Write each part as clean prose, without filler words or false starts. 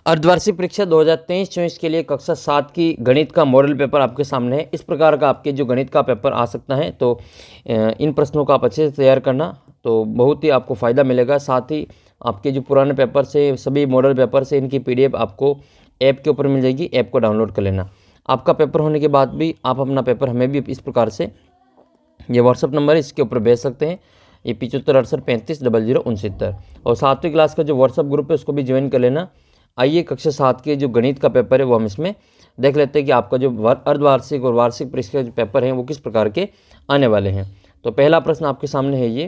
अर्धवार्षिक परीक्षा 2023-24 के लिए कक्षा 7 की गणित का मॉडल पेपर आपके सामने है। इस प्रकार का आपके जो गणित का पेपर आ सकता है, तो इन प्रश्नों का आप अच्छे से तैयार करना, तो बहुत ही आपको फ़ायदा मिलेगा। साथ ही आपके जो पुराने पेपर से, सभी मॉडल पेपर से, इनकी PDF आपको ऐप के ऊपर मिल जाएगी। ऐप को डाउनलोड कर लेना। आपका पेपर होने के बाद भी आप अपना पेपर हमें भी इस प्रकार से, ये व्हाट्सअप नंबर है, इसके ऊपर भेज सकते हैं। ये 7568350069। और 7वीं क्लास का जो व्हाट्सअप ग्रुप है उसको भी ज्वाइन कर लेना। आइए कक्षा 7 के जो गणित का पेपर है वो हम इसमें देख लेते हैं कि आपका जो अर्धवार्षिक और वार्षिक परीक्षा जो पेपर हैं वो किस प्रकार के आने वाले हैं। तो पहला प्रश्न आपके सामने है ये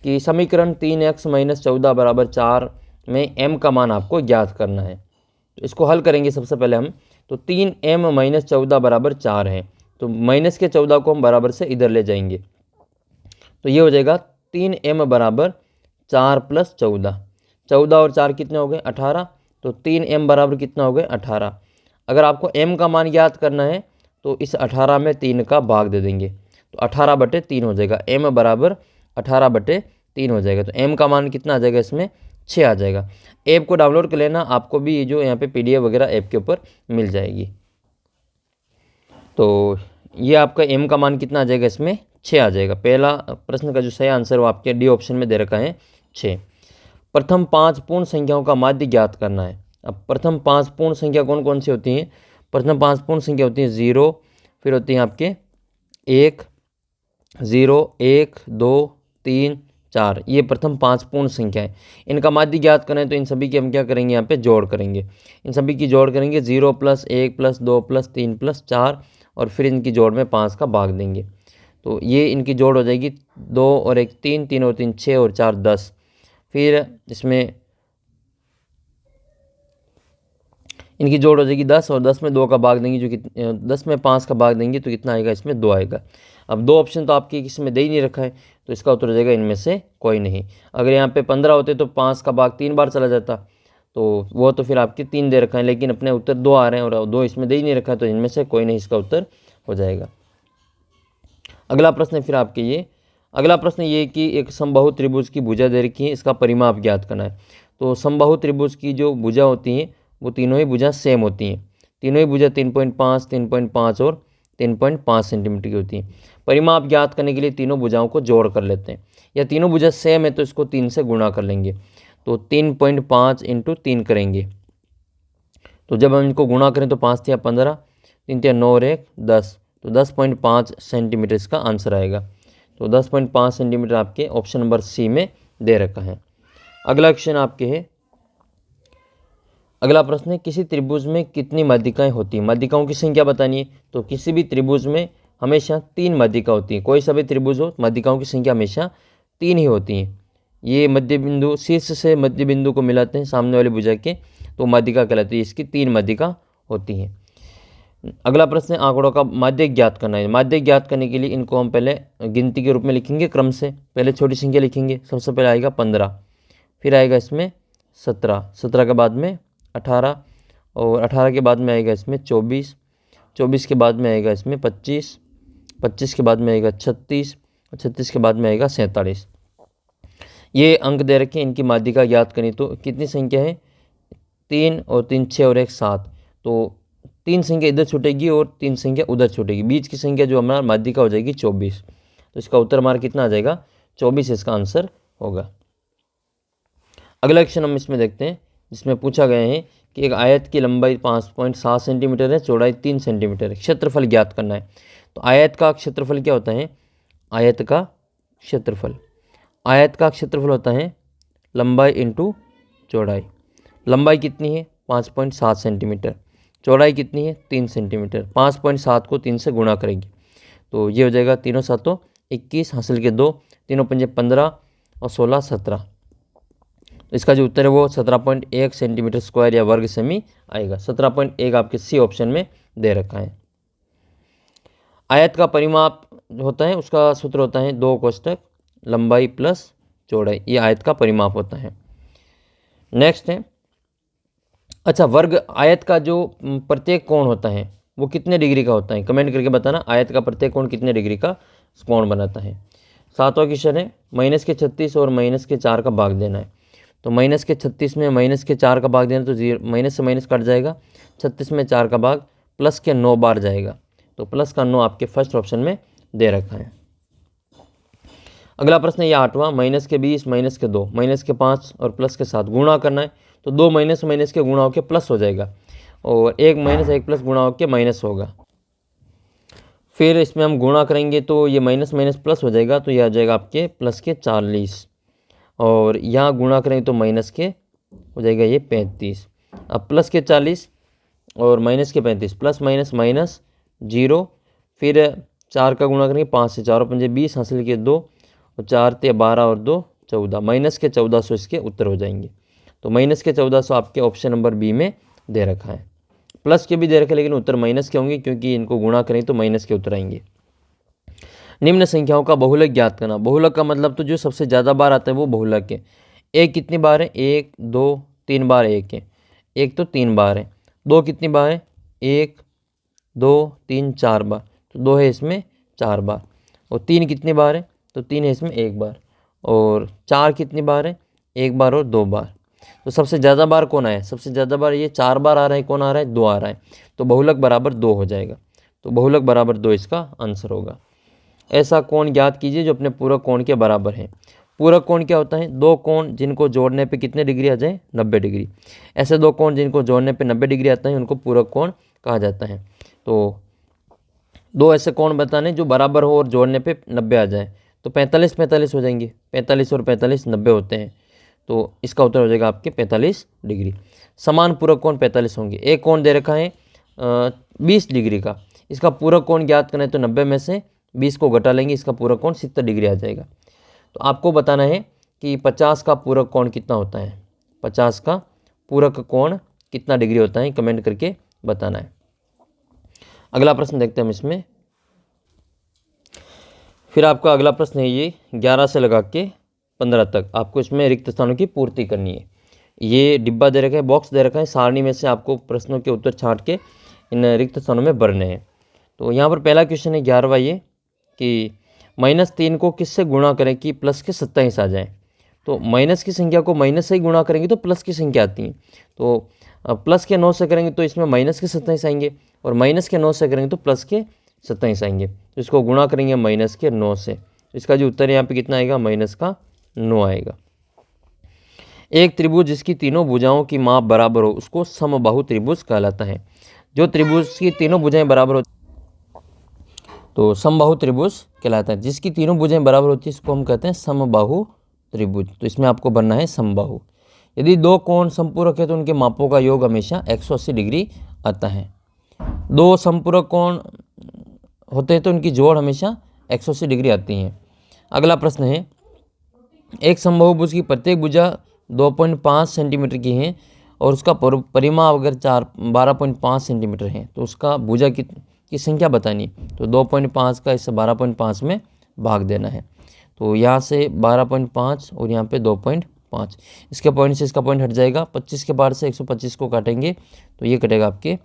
कि समीकरण 3x - 14 = 4 में m का मान आपको ज्ञात करना है। तो इसको हल करेंगे सबसे पहले हम। तो 3m - 14 = 4 है, तो माइनस के 14 को हम बराबर से इधर ले जाएंगे, तो ये हो जाएगा 3m = 4 + 14। 14 और 4 कितने हो गए? 18। तो 3m बराबर कितना हो गए? 18। अगर आपको m का मान ज्ञात करना है तो इस 18 में 3 का भाग दे देंगे, तो 18/3 हो जाएगा। m बराबर 18/3 हो जाएगा। तो m का मान कितना आ जाएगा? इसमें 6 आ जाएगा। ऐप को डाउनलोड कर लेना, आपको भी ये जो यहाँ पे PDF वगैरह ऐप के ऊपर मिल जाएगी। तो ये आपका m का मान कितना आ जाएगा? इसमें 6 आ जाएगा। पहला प्रश्न का जो सही आंसर वो आपके D ऑप्शन में दे रखा है 6। प्रथम 5 पूर्ण संख्याओं का माध्य ज्ञात करना है। अब प्रथम 5 पूर्ण संख्या कौन कौन सी होती हैं? प्रथम 5 पूर्ण संख्या होती हैं 0, फिर होती हैं आपके 1, 0, 1, 2, 3, 4। ये प्रथम 5 पूर्ण संख्या है। इनका माध्य ज्ञात करना है, तो इन सभी की हम क्या करेंगे? यहाँ पे जोड़ करेंगे। इन सभी की जोड़ करेंगे, 0 + 1 + 2 + 3 + 4, और फिर इनकी जोड़ में 5 का भाग देंगे। तो ये इनकी जोड़ हो जाएगी 2 और 1 3, 3 और 3 6 और 4 10। फिर इसमें इनकी जोड़ हो जाएगी 10, और 10 में 2 का भाग देंगे, जो कि 10 में 5 का भाग देंगे तो कितना आएगा? इसमें 2 आएगा। अब 2 ऑप्शन तो आपके किसी में दे ही नहीं रखा है, तो इसका उत्तर हो जाएगा इनमें से कोई नहीं। अगर यहाँ पे 15 होते तो 5 का भाग 3 बार चला जाता, तो वो तो फिर आपके 3 दे रखा है, लेकिन अपने उत्तर 2 आ रहे हैं और 2 इसमें दे ही नहीं रखा है, तो इनमें से कोई नहीं इसका उत्तर हो जाएगा। अगला प्रश्न है फिर आपके ये, अगला प्रश्न ये कि एक समबाहु त्रिभुज की भुजा दे रखी है, इसका परिमाप ज्ञात करना है। तो समबाहु त्रिभुज की जो भुजा होती हैं वो तीनों ही भुजा सेम होती हैं। तीनों ही भुजा 3.5, 3.5 और 3.5 सेंटीमीटर की होती हैं। परिमाप ज्ञात करने के लिए तीनों भुजाओं को जोड़ कर लेते हैं, या तीनों भुजा सेम है तो इसको 3 से गुणा कर लेंगे। तो 3.5 × 3 करेंगे, तो जब हम इनको गुणा करें तो 5 × 15, 3 × 9 और 1 10, तो 10.5 सेंटीमीटर इसका आंसर आएगा। तो 10.5 सेंटीमीटर आपके ऑप्शन नंबर C में दे रखा है। अगला क्वेश्चन आपके है, अगला प्रश्न है किसी त्रिभुज में कितनी माध्यिकाएं होती हैं? माध्यिकाओं की संख्या बतानी है। तो किसी भी त्रिभुज में हमेशा 3 माध्यिका होती हैं। कोई सा भी त्रिभुज हो, माध्यिकाओं की संख्या हमेशा 3 ही होती हैं। ये मध्य बिंदु, शीर्ष से मध्य बिंदु को मिलाते हैं सामने वाली भुजा के, तो माध्यिका कहलाती है। इसकी 3 माध्यिका होती हैं। अगला प्रश्न है आंकड़ों का माध्य ज्ञात करना है। माध्य ज्ञात करने के लिए इनको हम पहले गिनती के रूप में लिखेंगे, क्रम से। पहले छोटी संख्या लिखेंगे, सबसे पहले आएगा 15, फिर आएगा इसमें 17, 17 के बाद में 18, और 18 के बाद में आएगा इसमें 24, 24 के बाद में आएगा इसमें 25, 25 के बाद में आएगा 36, 36 के बाद में आएगा 47। ये अंक दे रखे, इनकी माध्यिका ज्ञात करनी। तो कितनी संख्या है? 3 और 3 6 और 1 7। तो 3 संख्या इधर छूटेगी और 3 संख्या उधर छूटेगी। बीच की संख्या जो हमारा माध्यिका हो जाएगी 24। तो इसका उत्तर हमारा कितना आ जाएगा? 24 इसका आंसर होगा। अगला क्वेश्चन हम इसमें देखते हैं, जिसमें पूछा गया है कि एक आयत की लंबाई 5.7 सेंटीमीटर है, चौड़ाई 3 सेंटीमीटर है, क्षेत्रफल ज्ञात करना है। तो आयत का क्षेत्रफल क्या होता है? आयत का क्षेत्रफल, आयत का क्षेत्रफल होता है लंबाई इंटू चौड़ाई। लंबाई कितनी है? 5.7 सेंटीमीटर। चौड़ाई कितनी है? 3 सेंटीमीटर। 5.7 को 3 से गुणा करेंगे, तो ये हो जाएगा 3 7 21, हासिल के 2, 3 5 15 और 16 17। तो इसका जो उत्तर है वो 17.1 सेंटीमीटर स्क्वायर या वर्ग सेमी आएगा। 17.1 आपके C ऑप्शन में दे रखा है। आयत का परिमाप होता है, उसका सूत्र होता है 2 कोष्ठक लंबाई प्लस चौड़ाई। ये आयत का परिमाप होता है। नेक्स्ट है, अच्छा, वर्ग आयत का जो प्रत्येक कोण होता है वो कितने डिग्री का होता है? कमेंट करके बताना, आयत का प्रत्येक कोण कितने डिग्री का कोण बनाता है। 7वां क्वेश्चन है, -36 और -4 का भाग देना है। तो माइनस के 36 में माइनस के 4 का भाग देना तो जीरो, माइनस से माइनस कट जाएगा, 36 में 4 का भाग प्लस के 9 बार जाएगा। तो प्लस का 9 आपके फर्स्ट ऑप्शन में दे रखा है। अगला प्रश्न ये 8वां, माइनस के 20 माइनस के 2 माइनस के 5 और प्लस के 7 गुणा करना है। तो 2 माइनस माइनस के गुणा होकर प्लस हो जाएगा और 1 माइनस 1 प्लस गुणा होकर माइनस होगा। फिर इसमें हम गुणा करेंगे तो ये माइनस माइनस प्लस हो जाएगा, तो ये आ जाएगा आपके प्लस के 40 और यहाँ गुणा करेंगे तो माइनस के हो जाएगा ये 35। अब प्लस के 40 और माइनस के 35, प्लस माइनस माइनस 0, फिर 4 का गुणा करेंगे 5 से, 4 और 5 20, हासिल के 2 और 4 ते 12 और 2 14, माइनस के 1400 इसके उत्तर हो जाएंगे। तो माइनस के 1400 आपके ऑप्शन नंबर बी में दे रखा है। प्लस के भी दे रखे लेकिन उत्तर माइनस के होंगे क्योंकि इनको गुणा करें तो माइनस के उत्तर आएंगे। निम्न संख्याओं का बहुलक ज्ञात करना। बहुलक का मतलब तो जो सबसे ज़्यादा बार आता है वो बहुलक है। एक कितनी बार है? 1 2 3 बार एक है। एक तो 3 बार है। 2 कितनी बार है? 1 2 3 4 बार, तो 2 है इसमें 4 बार। और 3 कितनी बार है? तो 3 है इसमें 1 बार। और 4 कितनी बार है? 1 बार और 2 बार। तो सबसे ज़्यादा बार कौन आया है? सबसे ज़्यादा बार ये 4 बार आ रहा है। कौन आ रहा है? 2 आ रहा है। तो बहुलक बराबर 2 हो जाएगा। तो बहुलक बराबर 2 इसका आंसर होगा। ऐसा कोण ज्ञात कीजिए जो अपने पूरक कोण के बराबर है। पूरक कोण क्या होता है? दो कोण जिनको जोड़ने पे कितने डिग्री आ जाए? 90 डिग्री। ऐसे दो कोण जिनको जोड़ने पे 90 डिग्री आता है उनको पूरक कोण कहा जाता है। तो दो ऐसे कोण बताने जो बराबर हो और जोड़ने पे 90 आ जाए। तो 45 45 हो जाएंगे। 45 और 45 90 होते हैं। तो इसका उत्तर हो जाएगा आपके 45 डिग्री। समान पूरक कोण 45 होंगे। एक कोण दे रखा है 20 डिग्री का, इसका पूरक कोण ज्ञात करना है तो 90 में से 20 को घटा लेंगे, इसका पूरक कोण 70 डिग्री आ जाएगा। तो आपको बताना है कि 50 का पूरक कोण कितना होता है। 50 का पूरक कोण कितना डिग्री होता है, कमेंट करके बताना है। अगला प्रश्न देखते हैं हम इसमें। फिर आपका अगला प्रश्न है ये 11 से लगा के 15 तक आपको इसमें रिक्त स्थानों की पूर्ति करनी है। ये डिब्बा दे रखा है, बॉक्स दे रखा है, सारणी में से आपको प्रश्नों के उत्तर छांट के इन रिक्त स्थानों में भरने हैं। तो यहाँ पर पहला क्वेश्चन है 11वां ये कि -3 को किससे गुणा करें कि प्लस के 27 आ जाए। तो माइनस की संख्या को माइनस से ही गुणा करेंगे तो प्लस की संख्या आती है। तो प्लस के 9 से करेंगे तो इसमें माइनस के 27 आएंगे और माइनस के 9 से करेंगे तो प्लस के 27 आएंगे। तो इसको गुणा करेंगे माइनस के 9 से। तो इसका जो उत्तर यहाँ पे कितना आएगा? माइनस का 9 आएगा। एक त्रिभुज जिसकी तीनों भुजाओं की माप बराबर हो उसको समबाहु त्रिभुज कहलाता है। जो त्रिभुज की तीनों भुजाएं बराबर हो तो समबाहु त्रिभुज कहलाता है। जिसकी तीनों भुजाएं बराबर होती है इसको हम कहते हैं समबाहु त्रिभुज। तो इसमें आपको बनना है समबाहु। यदि दो कोण समपूरक है तो उनके मापों का योग हमेशा 180 डिग्री आता है। दो समपूरक कोण होते हैं तो उनकी जोड़ हमेशा 180 डिग्री आती है। अगला प्रश्न है एक समबाहुभुज की प्रत्येक भुजा 2.5 सेंटीमीटर की है और उसका परिमाप अगर 12.5 सेंटीमीटर है तो उसका भुजा की संख्या बतानी। तो 2.5 का इससे 12.5 में भाग देना है। तो यहाँ से 12.5 और यहाँ पे 2.5, इसके पॉइंट से इसका पॉइंट हट जाएगा। 25 के बार से 125 को काटेंगे तो ये कटेगा आपके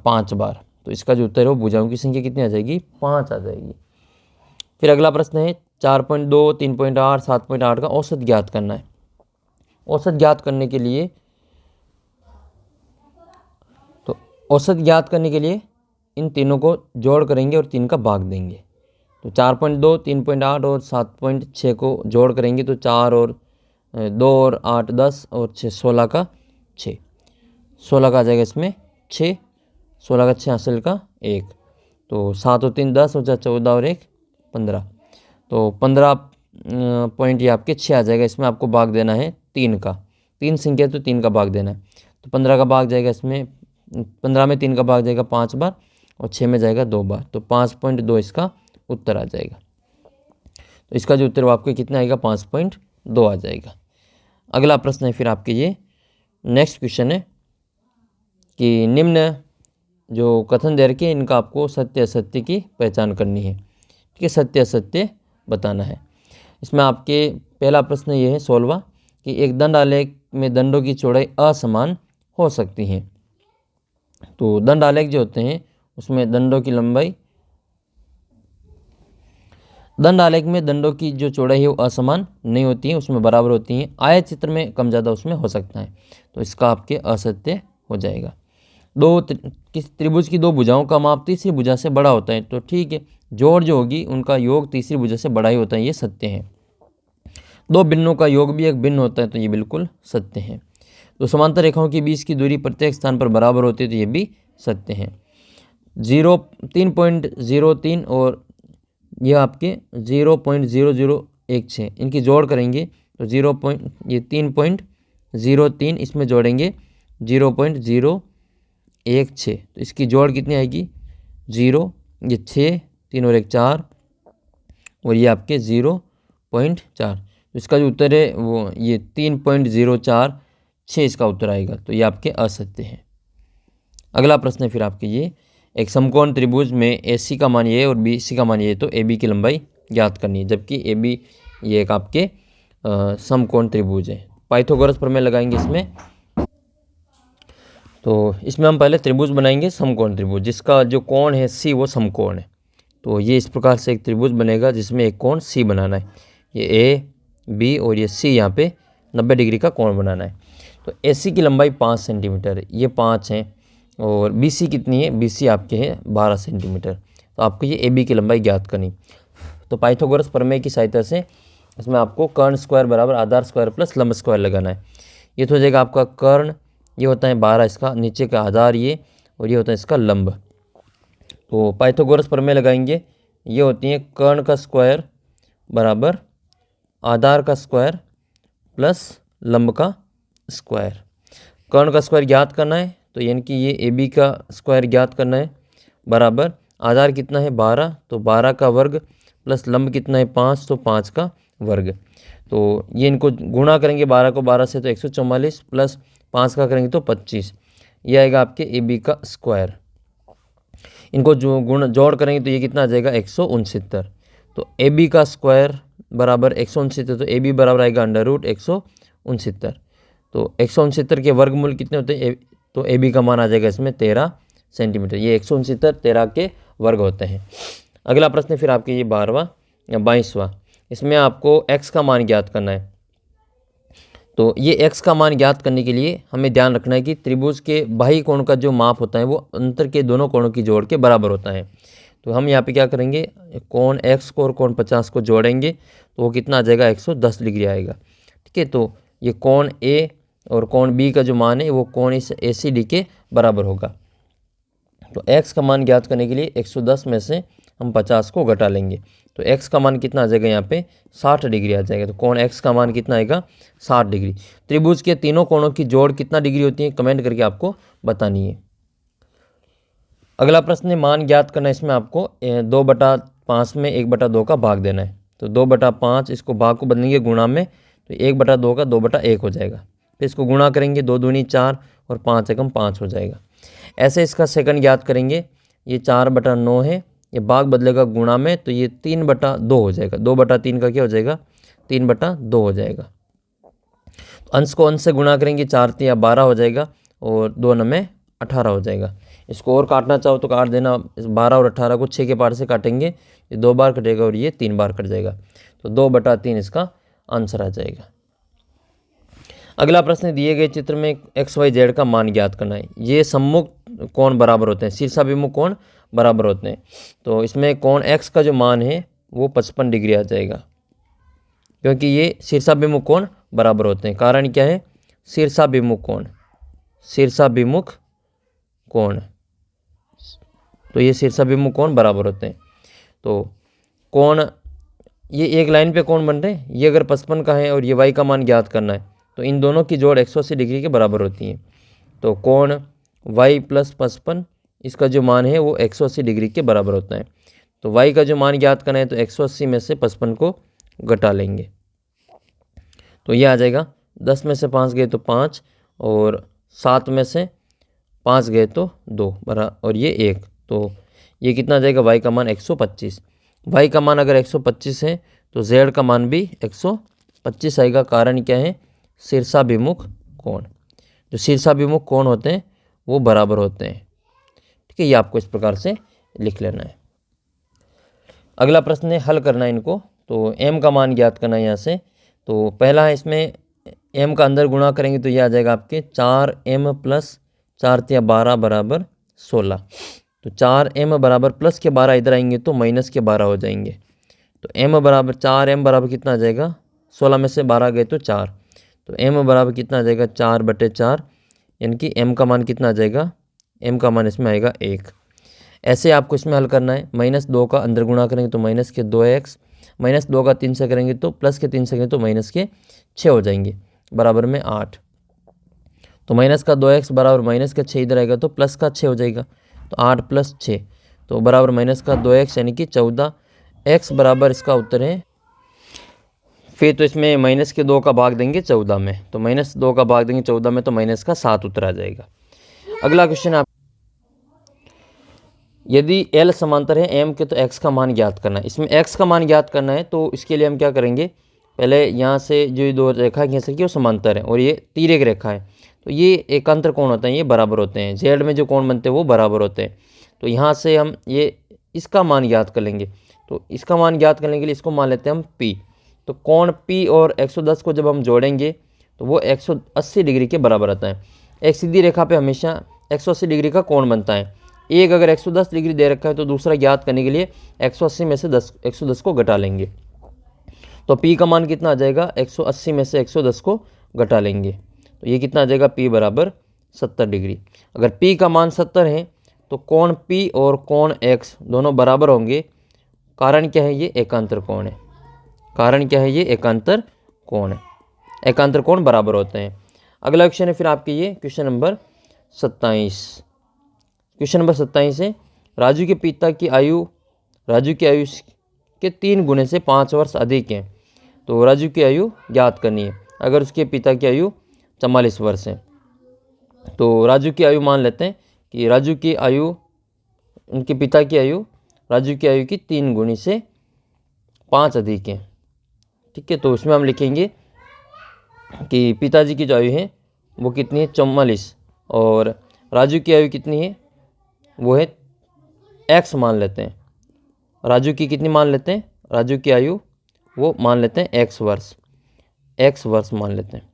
5 बार। तो इसका जो उत्तर है वो भुजाओं की संख्या कितनी आ जाएगी? 5 आ जाएगी। फिर अगला प्रश्न है 4.2, 3.8, 7.8 का औसत ज्ञात करना है। औसत ज्ञात करने के लिए इन तीनों को जोड़ करेंगे और 3 का भाग देंगे। तो 4.2, 3.8 और 7.6 को जोड़ करेंगे तो 4 और 2 और 8 10 और 6 16 का 6, 16 का आ जाएगा इसमें 6, 16 का 6 हासिल का 1। तो 7 और 3 10 और 14 और 1 15। तो 15 पॉइंट ये आपके 6 आ जाएगा। इसमें आपको भाग देना है 3 का। 3 संख्या तो 3 का भाग देना है। तो 15 का भाग जाएगा इसमें, 15 में 3 का भाग जाएगा 5 बार और 6 में जाएगा 2 बार। तो 5.2 इसका उत्तर आ जाएगा। तो इसका जो उत्तर वो आपके कितना आएगा? 5.2 आ जाएगा। अगला प्रश्न है फिर आपके ये नेक्स्ट क्वेश्चन है कि निम्न जो कथन दे रखे इनका आपको सत्य असत्य की पहचान करनी है। ठीक है, सत्य असत्य बताना है। इसमें आपके पहला प्रश्न ये है 16वां कि एक दंड आलेख में दंडों की चौड़ाई असमान हो सकती है। तो दंड आलेख जो होते हैं उसमें दंडों की लंबाई दंड आलेख में दंडों की जो चौड़ाई है वो असमान नहीं होती है, उसमें बराबर होती है। आयत चित्र में कम ज़्यादा उसमें हो सकता है, तो इसका आपके असत्य हो जाएगा। किस त्रिभुज की दो भुजाओं का माप तीसरी भुजा से बड़ा होता है, तो ठीक है, जोड़ जो होगी उनका योग तीसरी भुजा से बड़ा ही होता है, ये सत्य है। दो बिंदुओं का योग भी एक भिन्न होता है, तो ये बिल्कुल सत्य है। तो समांतर रेखाओं के बीच की दूरी प्रत्येक स्थान पर बराबर होती है, तो ये भी सत्य है। 3.03 और यह आपके 0.0016 इनकी जोड़ करेंगे तो 3.03 इसमें जोड़ेंगे 0.016, तो इसकी जोड़ कितनी आएगी 0, ये 6, 3 और 1 4 और ये आपके 0.4, तो इसका जो उत्तर है वो ये 3.046 इसका उत्तर आएगा, तो ये आपके असत्य है। अगला प्रश्न है फिर आपके ये, एक समकोण त्रिभुज में AC का मान ये है और BC का मान ये है, तो AB की लंबाई ज्ञात करनी है, जबकि AB ये एक आपके समकोण त्रिभुज है। पाइथागोरस प्रमेय लगाएंगे इसमें, तो इसमें हम पहले त्रिभुज बनाएंगे समकोण त्रिभुज, जिसका जो कोण है C वो समकोण है। तो ये इस प्रकार से एक त्रिभुज बनेगा जिसमें एक कोण C बनाना है, ये A B और ये C यहाँ पे 90 डिग्री का कोण बनाना है। तो AC की लंबाई 5 सेंटीमीटर है, ये 5 है, और BC कितनी है, BC आपके है 12 सेंटीमीटर। तो आपको ये AB की लंबाई ज्ञात करनी। तो पाइथागोरस प्रमेय की सहायता से इसमें आपको कर्ण स्क्वायर बराबर आधार स्क्वायर प्लस लंब स्क्वायर लगाना है। ये तो हो जाएगा आपका कर्ण, ये होता है 12 इसका, नीचे का आधार ये, और ये होता है इसका लंब। तो पाइथागोरस प्रमेय लगाएंगे, ये होती है कर्ण का स्क्वायर बराबर आधार का स्क्वायर प्लस लंब का स्क्वायर। कर्ण का स्क्वायर ज्ञात करना है, तो यानी कि ये AB का स्क्वायर ज्ञात करना है, बराबर आधार कितना है 12, तो 12 का वर्ग प्लस लंब कितना है 5, तो 5 का वर्ग। तो ये इनको गुणा करेंगे 12 को 12 से, तो 144 प्लस 5 का करेंगे तो 25, ये आएगा आपके AB का स्क्वायर। इनको जो जोड़ करेंगे तो ये कितना आ जाएगा 169। तो AB का स्क्वायर बराबर 169, तो AB बराबर आएगा √169। तो 169 के वर्गमूल कितने होते हैं, तो AB का मान आ जाएगा इसमें 13 सेंटीमीटर। ये 169 13 के वर्ग होते हैं। अगला प्रश्न फिर आपके ये 12वां या 22वां, इसमें आपको x का मान ज्ञात करना है। तो ये x का मान ज्ञात करने के लिए हमें ध्यान रखना है कि त्रिभुज के बाह्य कोण का जो माप होता है वो अंतर के दोनों कोणों की जोड़ के बराबर होता है। तो हम यहाँ पे क्या करेंगे, कोण x को और कोण 50 को जोड़ेंगे, तो वो कितना आ जाएगा 110 डिग्री आएगा। ठीक है, तो ये कोण A और कोण B का जो मान है वो कोण इस ACD के बराबर होगा। तो x का मान ज्ञात करने के लिए 110 में से हम 50 को घटा लेंगे, तो x का मान कितना आ जाएगा यहाँ पे 60 डिग्री आ जाएगा। तो कोण x का मान कितना आएगा 60 डिग्री। त्रिभुज के तीनों कोणों की जोड़ कितना डिग्री होती है, कमेंट करके आपको बतानी है। अगला प्रश्न है मान ज्ञात करना है, इसमें आपको 2/5 में 1/2 का भाग देना है। तो 2/5 इसको भाग को बदलेंगे गुणा में, तो 1/2 का 2/1 हो जाएगा। फिर इसको गुणा करेंगे 2 दूनी 4 और 5 एकम 5 हो जाएगा। ऐसे इसका सेकंड ज्ञात करेंगे, ये 4/9 है, ये भाग बदलेगा गुणा में, तो ये 3/2 हो जाएगा। 2/3 का क्या हो जाएगा 3/2 हो जाएगा। अंश को अंश से गुणा करेंगे 4 3 12 हो जाएगा, और 2 9 में 18 हो जाएगा। इसको और काटना चाहो तो काट देना, 12 और 18 को 6 के पार से काटेंगे, ये 2 बार कटेगा और ये 3 बार कट जाएगा। तो 2/3 इसका आंसर आ जाएगा। अगला प्रश्न, दिए गए चित्र में XYZ का मान ज्ञात करना है। ये सम्मुख कोण बराबर होते हैं, शीर्षाभिमुख कोण बराबर होते हैं। तो इसमें कोण X का जो मान है वो 55 डिग्री आ जाएगा, क्योंकि ये शीर्षाभिमुख कोण बराबर होते हैं। कारण क्या है, शीर्षाभिमुख कोण, शीर्षाभिमुख कोण, तो ये शीर्षाभिमुख कोण बराबर होते हैं। तो कोण ये एक लाइन पे कोण बन रहे हैं, ये अगर 55 का है और ये y का मान ज्ञात करना है, तो इन दोनों की जोड़ 180 डिग्री के बराबर होती है। तो कोण y + 55 इसका जो मान है वो 180 डिग्री के बराबर होता है। तो y का जो मान ज्ञात करना है, तो 180 में से 55 को घटा लेंगे, तो ये आ जाएगा 10 में से 5 गए तो 5, और 7 में से 5 गए तो 2 बराबर, और ये 1, तो ये कितना आ जाएगा y का मान 125। y का मान अगर 125 है तो z का मान भी 125 आएगा। कारण क्या है, शीर्षाभिमुख कोण। जो शीर्षाभिमुख कोण होते हैं वो बराबर होते हैं। ठीक है, ये आपको इस प्रकार से लिख लेना है। अगला प्रश्न है हल करना है इनको। तो m का मान ज्ञात करना है यहाँ से। तो पहला है, इसमें m का अंदर गुणा करेंगे तो ये आ जाएगा आपके 4m प्लस 4×12 बराबर 16। तो 4m बराबर प्लस के 12 इधर आएंगे तो माइनस के 12 हो जाएंगे। तो m बराबर 4m बराबर कितना आ जाएगा, 16 में से 12 गए तो 4। तो m बराबर कितना आ जाएगा 4/4, यानी कि m का मान कितना आ जाएगा, m का मान इसमें आएगा 1। ऐसे आपको इसमें हल करना है। -2 का अंदर गुणा करेंगे तो माइनस के 2x, -2 का 3 से करेंगे तो प्लस के 3 से करेंगे तो माइनस के 6 हो जाएंगे, बराबर में 8। तो माइनस का 2x बराबर माइनस का 6 इधर आएगा तो प्लस का 6 हो जाएगा। तो 8 + 6 तो बराबर माइनस का 2x यानी कि 14। x बराबर इसका उत्तर है। फिर तो इसमें माइनस के 2 का भाग देंगे 14 में, तो -2 का भाग देंगे 14 में तो माइनस का 7 उत्तर आ जाएगा। अगला क्वेश्चन आप, यदि L समांतर है M के तो x का मान ज्ञात करना है। इसमें x का मान ज्ञात करना है तो इसके लिए हम क्या करेंगे, पहले यहाँ से जो दो रेखा खींच सकी वो समांतर है और ये तिर्यक रेखा है। तो ये एकांतर कोण होते हैं, ये बराबर होते हैं। जेड में जो कोण बनते हैं वो बराबर होते हैं। तो यहाँ से हम ये इसका मान ज्ञात कर लेंगे। तो इसका मान ज्ञात करने के लिए इसको मान लेते हैं हम P। तो कोण P और 110 को जब हम जोड़ेंगे तो वो 180 डिग्री के बराबर आता है। एक सीधी रेखा पे हमेशा 180 डिग्री का कोण बनता है। एक अगर 110 डिग्री दे रखा है तो दूसरा ज्ञात करने के लिए 180 में से 110 को घटा लेंगे। तो P का मान कितना आ जाएगा, 180 में से 110 को घटा लेंगे तो ये कितना आ जाएगा, P बराबर 70 डिग्री। अगर P का मान 70 है तो कोण P और कोण X दोनों बराबर होंगे। कारण क्या है, ये एकांतर कोण है। कारण क्या है, ये एकांतर कोण है। एकांतर कोण बराबर होते हैं। अगला क्वेश्चन है फिर आपके ये क्वेश्चन नंबर 27। क्वेश्चन नंबर 27 है, राजू के पिता की आयु के 3 गुने से 5 वर्ष अधिक है। तो राजू की आयु ज्ञात करनी है। अगर उसके पिता की आयु 44 वर्ष है तो राजू की आयु मान लेते हैं कि राजू की आयु, उनके पिता की आयु राजू की आयु की 3 गुनी से 5 अधिक है। ठीक है, तो उसमें हम लिखेंगे कि पिताजी की जो आयु है वो कितनी है, 44, और राजू की आयु कितनी है, वो है x मान लेते हैं। राजू की कितनी मान लेते हैं, राजू की आयु वो मान लेते हैं x वर्ष मान लेते हैं।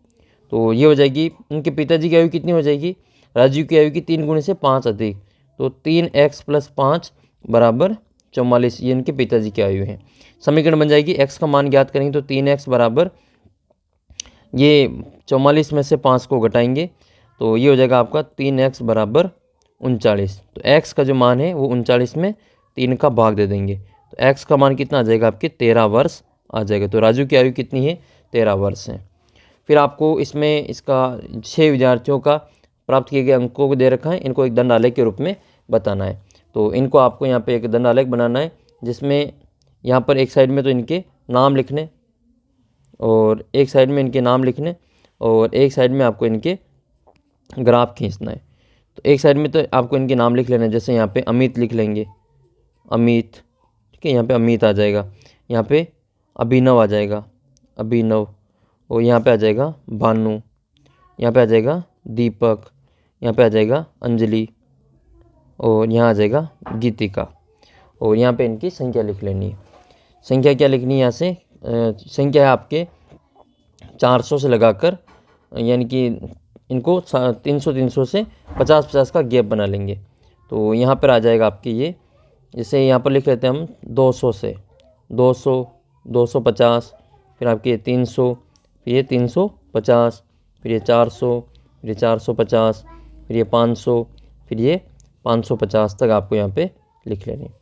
तो ये हो जाएगी, उनके पिताजी की आयु कितनी हो जाएगी, राजू की आयु की 3 गुने से 5 अधिक, तो 3x + 5 बराबर 44, ये इनके पिताजी की आयु है। समीकरण बन जाएगी, x का मान ज्ञात करेंगे तो 3x बराबर, ये 44 में से 5 को घटाएंगे तो ये हो जाएगा आपका 3x बराबर 39। तो x का जो मान है वो 39 में 3 का भाग दे देंगे तो x का मान कितना आ जाएगा, आपके 13 वर्ष आ जाएगा। तो राजू की आयु कितनी है, 13 वर्ष है। फिर आपको इसमें इसका 6 विद्यार्थियों का प्राप्त किए गए अंकों को दे रखा है, इनको एक दंड आलेख के रूप में बताना है। तो इनको आपको यहाँ पे एक दंड आलेख बनाना है, जिसमें यहाँ पर एक साइड में तो इनके नाम लिखने और एक साइड में इनके नाम लिखने और एक साइड में आपको इनके ग्राफ खींचना है। तो एक साइड में तो आपको इनके नाम लिख लेना है, जैसे यहाँ पे अमित लिख लेंगे, अमित, ठीक है, यहाँ पे अमित आ जाएगा, यहाँ पे अभिनव आ जाएगा, अभिनव, और यहाँ पे आ जाएगा भानु, यहाँ पे आ जाएगा दीपक, यहाँ पे आ जाएगा अंजलि, और यहाँ आ जाएगा गीतिका, और यहाँ पे इनकी संख्या लिख लेनी है। संख्या क्या लिखनी है, यहाँ से संख्या है आपके 400 से लगाकर, यानी कि इनको 300 से 50 का गैप बना लेंगे। तो यहाँ पर आ जाएगा आपके ये, जैसे यहाँ पर लिख लेते हैं हम 200 से 200, 250, फिर आपके 300, फिर ये 350, फिर ये 400, फिर ये 450, फिर ये 500, फिर ये 550 तक आपको यहाँ पे लिख लेनी है।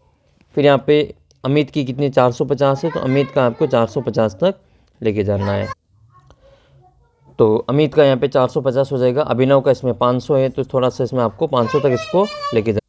फिर यहाँ पे अमित की कितनी 450 है तो अमित का आपको 450 तक लेके जाना है। तो अमित का यहाँ पे 450 हो जाएगा। अभिनव का इसमें 500 है तो थोड़ा सा इसमें आपको 500 तक इसको लेके जाना।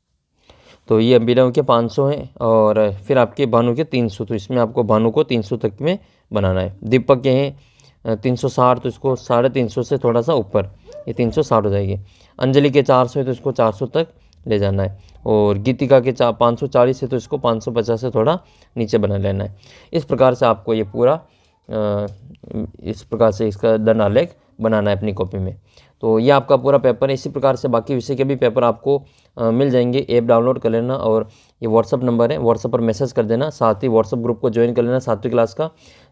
तो ये अभिनव के 500 हैं और फिर आपके भानु के 300, तो इसमें आपको भानु को 300 तक में बनाना है। दीपक के हैं 360, तो इसको 350 से थोड़ा सा ऊपर, ये 360 हो जाएगी। अंजलि के 400 है तो इसको 400 तक ले जाना है, और गीतिका के 540 है तो इसको 550 से थोड़ा नीचे बना लेना है। इस प्रकार से आपको ये पूरा इस प्रकार से इसका दंड आलेख बनाना है अपनी कॉपी में। तो ये आपका पूरा पेपर है। इसी प्रकार से बाकी विषय के भी पेपर आपको मिल जाएंगे। ऐप डाउनलोड कर लेना और ये व्हाट्सअप नंबर है, व्हाट्सअप पर मैसेज कर देना। साथ ही व्हाट्सअप ग्रुप को ज्वाइन कर लेना 7वीं क्लास का।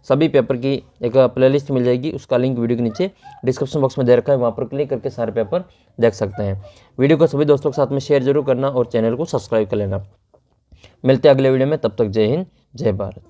सभी पेपर की एक प्लेलिस्ट मिल जाएगी, उसका लिंक वीडियो के नीचे डिस्क्रिप्शन बॉक्स में दे रखा है, वहाँ पर क्लिक करके सारे पेपर देख सकते हैं। वीडियो को सभी दोस्तों के साथ में शेयर जरूर करना और चैनल को सब्सक्राइब कर लेना। मिलते हैं अगले वीडियो में, तब तक जय हिंद, जय भारत।